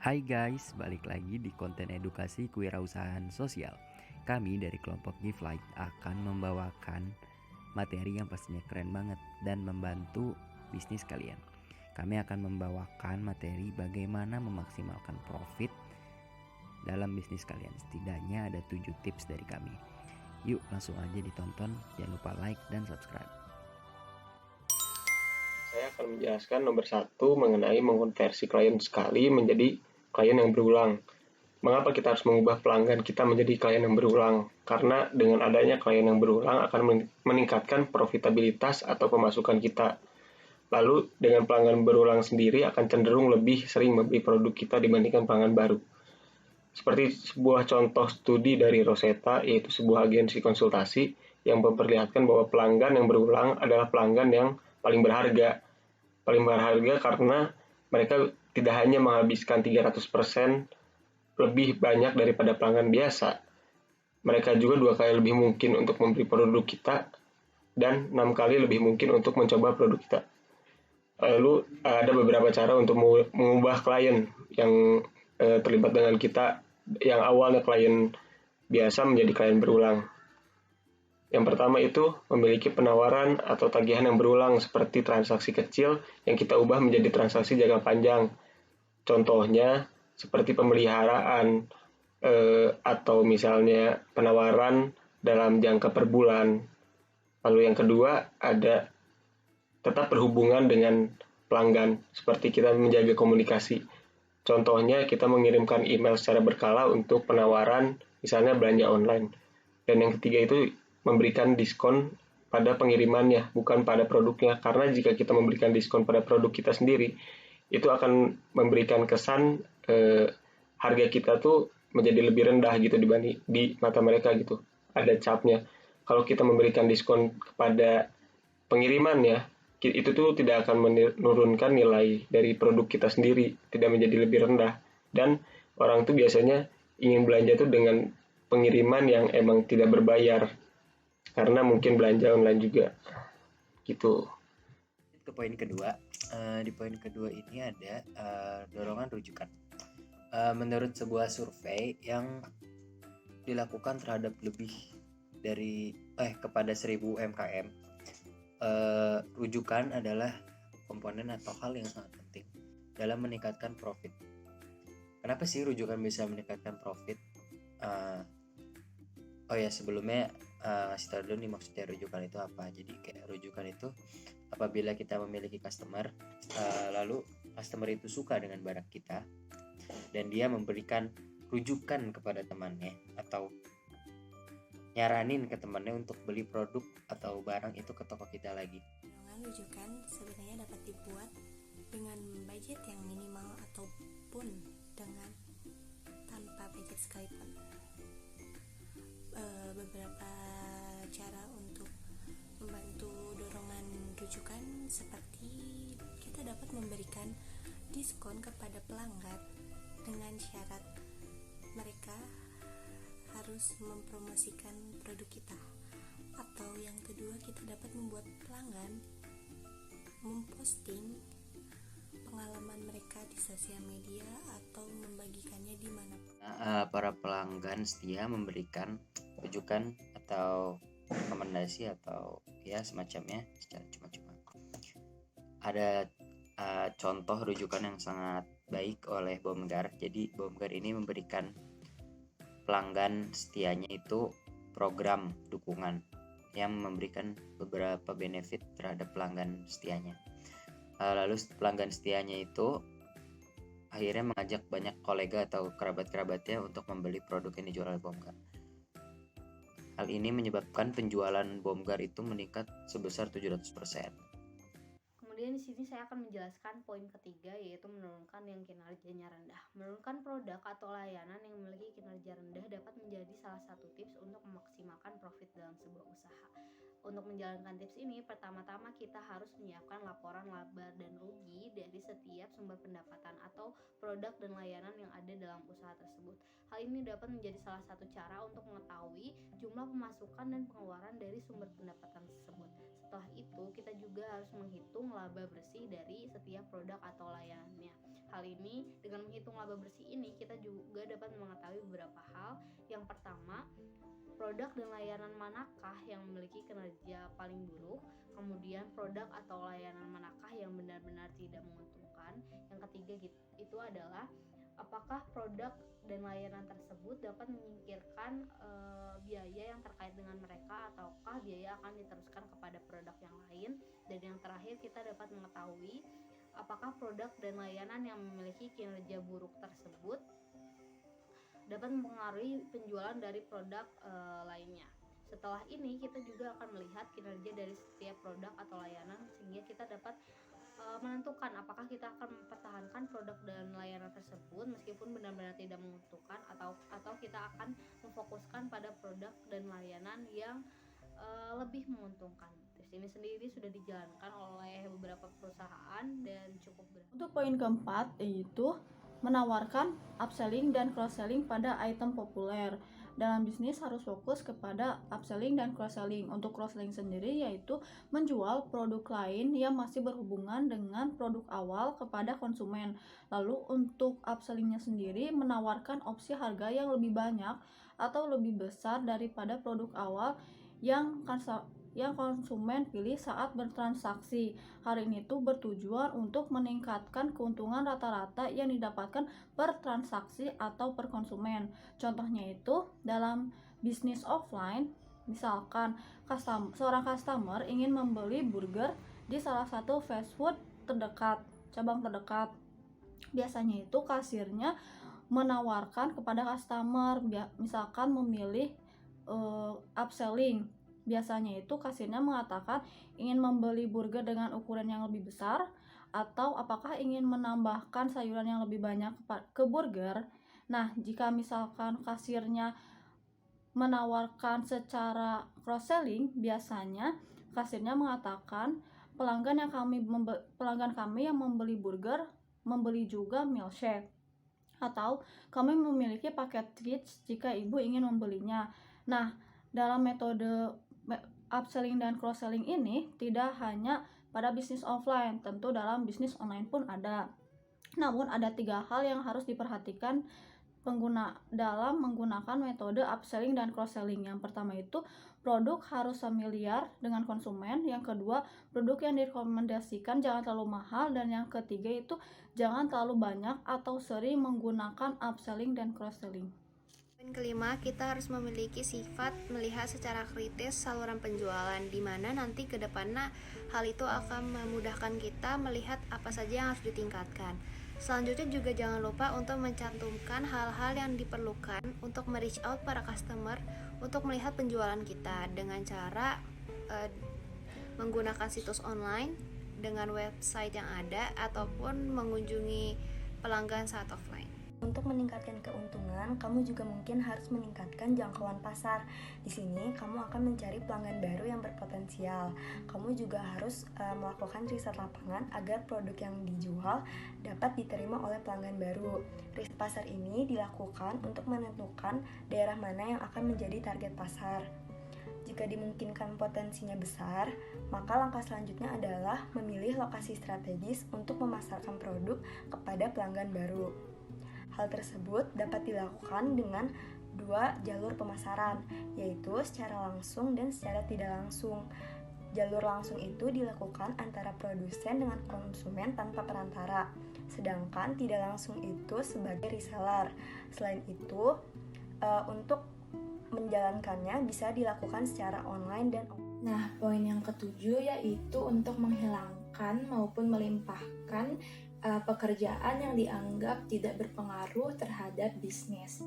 Hai guys, balik lagi di konten edukasi kewirausahaan sosial. Kami dari kelompok Give Light akan membawakan materi yang pastinya keren banget dan membantu bisnis kalian. Kami akan membawakan materi bagaimana memaksimalkan profit dalam bisnis kalian. Setidaknya ada 7 tips dari kami. Yuk langsung aja ditonton, jangan lupa like dan subscribe. Saya akan menjelaskan nomor 1 mengenai mengkonversi klien sekali menjadi klien yang berulang. Mengapa kita harus mengubah pelanggan kita menjadi klien yang berulang? Karena dengan adanya klien yang berulang akan meningkatkan profitabilitas atau pemasukan kita. Lalu dengan pelanggan berulang sendiri akan cenderung lebih sering membeli produk kita dibandingkan pelanggan baru. Seperti sebuah contoh studi dari Rosetta, yaitu sebuah agensi konsultasi yang memperlihatkan bahwa pelanggan yang berulang adalah pelanggan yang paling berharga karena mereka tidak hanya menghabiskan 300% lebih banyak daripada pelanggan biasa, mereka juga 2 kali lebih mungkin untuk membeli produk kita dan 6 kali lebih mungkin untuk mencoba produk kita. Lalu ada beberapa cara untuk mengubah klien yang terlibat dengan kita yang awalnya klien biasa menjadi klien berulang. Yang pertama itu memiliki penawaran atau tagihan yang berulang seperti transaksi kecil yang kita ubah menjadi transaksi jangka panjang. Contohnya seperti pemeliharaan atau misalnya penawaran dalam jangka per bulan. Lalu yang kedua ada tetap berhubungan dengan pelanggan seperti kita menjaga komunikasi. Contohnya kita mengirimkan email secara berkala untuk penawaran misalnya belanja online. Dan yang ketiga itu memberikan diskon pada pengirimannya, bukan pada produknya. Karena jika kita memberikan diskon pada produk kita sendiri, itu akan memberikan kesan harga kita tuh menjadi lebih rendah gitu dibanding di mata mereka gitu. Ada capnya. Kalau kita memberikan diskon kepada pengirimannya, itu tuh tidak akan menurunkan nilai dari produk kita sendiri, tidak menjadi lebih rendah. Dan orang tuh biasanya ingin belanja tuh dengan pengiriman yang emang tidak berbayar karena mungkin belanja online juga gitu. Ke poin kedua, di poin kedua ini ada dorongan rujukan. Menurut sebuah survei yang dilakukan terhadap lebih dari kepada 1000 UMKM, rujukan adalah komponen atau hal yang sangat penting dalam meningkatkan profit. Kenapa sih rujukan bisa meningkatkan profit? Sebelumnya ngasih tahu dulu nih maksudnya rujukan itu apa. Jadi kayak rujukan itu apabila kita memiliki customer, lalu customer itu suka dengan barang kita dan dia memberikan rujukan kepada temannya atau nyaranin ke temannya untuk beli produk atau barang itu ke toko kita lagi. Dorongan rujukan sebenarnya dapat dibuat dengan budget yang minimal ataupun dengan tanpa budget sekalipun. Beberapa cara untuk membantu dorongan rujukan seperti kita dapat memberikan diskon kepada pelanggan dengan syarat mereka harus mempromosikan produk kita. Atau yang kedua, kita dapat membuat pelanggan memposting pengalaman mereka di sosial media atau membagikannya di mana. Para pelanggan setia memberikan rujukan atau rekomendasi atau ya semacamnya secara cuma-cuma. Ada contoh rujukan yang sangat baik oleh Bomgar. Jadi Bomgar ini memberikan pelanggan setianya itu program dukungan yang memberikan beberapa benefit terhadap pelanggan setianya. Lalu pelanggan setianya itu akhirnya mengajak banyak kolega atau kerabat-kerabatnya untuk membeli produk yang dijual oleh Bomgar. Hal ini menyebabkan penjualan Bomgar itu meningkat sebesar 700%. Kemudian di sini saya akan menjelaskan poin ketiga, yaitu menurunkan yang kinerjanya rendah. Menurunkan produk atau layanan yang memiliki kinerja rendah dapat menjadi salah satu tips untuk memaksimalkan profit dalam sebuah usaha. Untuk menjalankan tips ini, pertama-tama kita harus menyiapkan laporan laba dan rugi dari setiap sumber pendapatan atau produk dan layanan yang ada dalam usaha tersebut. Hal ini dapat menjadi salah satu cara untuk mengetahui jumlah pemasukan dan pengeluaran dari sumber pendapatan tersebut. setelah itu kita juga harus menghitung laba bersih dari setiap produk atau layanannya. Hal ini, dengan menghitung laba bersih ini, kita juga dapat mengetahui beberapa hal. Yang pertama, produk dan layanan manakah yang memiliki kinerja paling buruk, kemudian produk atau layanan manakah yang benar-benar tidak menguntungkan. Yang ketiga itu adalah apakah produk dan layanan tersebut dapat menyingkirkan biaya yang terkait dengan mereka, ataukah biaya akan diteruskan kepada produk yang lain. Dan yang terakhir, kita dapat mengetahui apakah produk dan layanan yang memiliki kinerja buruk tersebut dapat mempengaruhi penjualan dari produk lainnya. Setelah ini kita juga akan melihat kinerja dari setiap produk atau layanan, sehingga kita dapat menentukan apakah kita akan mempertahankan produk dan layanan tersebut meskipun benar-benar tidak menguntungkan, atau kita akan memfokuskan pada produk dan layanan yang lebih menguntungkan. Tes ini sendiri sudah dijalankan oleh beberapa perusahaan dan cukup berhasil. Untuk poin keempat, yaitu menawarkan upselling dan cross-selling pada item populer. Dalam bisnis harus fokus kepada upselling dan cross-selling. Untuk cross-selling sendiri yaitu menjual produk lain yang masih berhubungan dengan produk awal kepada konsumen. Lalu untuk upsellingnya sendiri menawarkan opsi harga yang lebih banyak atau lebih besar daripada produk awal yang konsumen pilih saat bertransaksi. Hal ini tuh bertujuan untuk meningkatkan keuntungan rata-rata yang didapatkan per transaksi atau per konsumen. Contohnya itu dalam bisnis offline, misalkan seorang customer ingin membeli burger di salah satu fast food cabang terdekat. Biasanya itu kasirnya menawarkan kepada customer, misalkan memilih upselling. Biasanya itu kasirnya mengatakan ingin membeli burger dengan ukuran yang lebih besar, atau apakah ingin menambahkan sayuran yang lebih banyak ke burger. Nah, jika misalkan kasirnya menawarkan secara cross-selling, biasanya kasirnya mengatakan pelanggan kami yang membeli burger membeli juga milkshake, atau kami memiliki paket treats jika ibu ingin membelinya. Nah, dalam metode upselling dan cross-selling ini tidak hanya pada bisnis offline, tentu dalam bisnis online pun ada. Namun ada 3 hal yang harus diperhatikan dalam menggunakan metode upselling dan cross-selling. Yang pertama itu produk harus familiar dengan konsumen. Yang kedua, produk yang direkomendasikan jangan terlalu mahal. Dan yang ketiga itu jangan terlalu banyak atau sering menggunakan upselling dan cross-selling. Poin kelima, kita harus memiliki sifat melihat secara kritis saluran penjualan, di mana nanti ke depannya hal itu akan memudahkan kita melihat apa saja yang harus ditingkatkan. Selanjutnya juga jangan lupa untuk mencantumkan hal-hal yang diperlukan untuk me-reach out para customer untuk melihat penjualan kita dengan cara menggunakan situs online dengan website yang ada ataupun mengunjungi pelanggan saat offline. Untuk meningkatkan keuntungan, kamu juga mungkin harus meningkatkan jangkauan pasar. Di sini, kamu akan mencari pelanggan baru yang berpotensial. Kamu juga harus melakukan riset lapangan agar produk yang dijual dapat diterima oleh pelanggan baru. Riset pasar ini dilakukan untuk menentukan daerah mana yang akan menjadi target pasar. Jika dimungkinkan potensinya besar, maka langkah selanjutnya adalah memilih lokasi strategis untuk memasarkan produk kepada pelanggan baru. Hal tersebut dapat dilakukan dengan 2 jalur pemasaran, yaitu secara langsung dan secara tidak langsung. Jalur langsung itu dilakukan antara produsen dengan konsumen tanpa perantara, sedangkan tidak langsung itu sebagai reseller. Selain itu, untuk menjalankannya bisa dilakukan secara online dan offline. Nah, poin yang ketujuh yaitu untuk menghilangkan maupun melimpahkan pekerjaan yang dianggap tidak berpengaruh terhadap bisnis.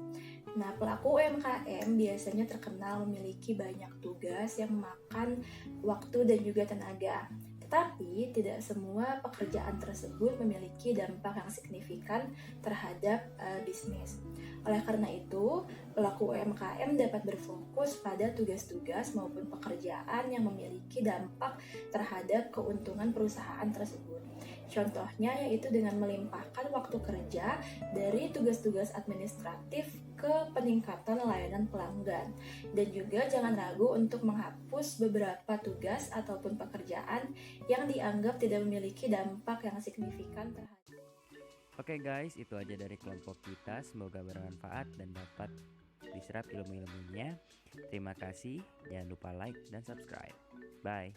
Nah, pelaku UMKM biasanya terkenal memiliki banyak tugas yang memakan waktu dan juga tenaga. Tetapi tidak semua pekerjaan tersebut memiliki dampak yang signifikan terhadap bisnis. Oleh karena itu, pelaku UMKM dapat berfokus pada tugas-tugas maupun pekerjaan yang memiliki dampak terhadap keuntungan perusahaan tersebut. Contohnya yaitu dengan melimpahkan waktu kerja dari tugas-tugas administratif ke peningkatan layanan pelanggan. Dan juga jangan ragu untuk menghapus beberapa tugas ataupun pekerjaan yang dianggap tidak memiliki dampak yang signifikan terhadap. Oke guys, itu aja dari kelompok kita. Semoga bermanfaat dan dapat diserap ilmu-ilmunya. Terima kasih, jangan lupa like dan subscribe. Bye.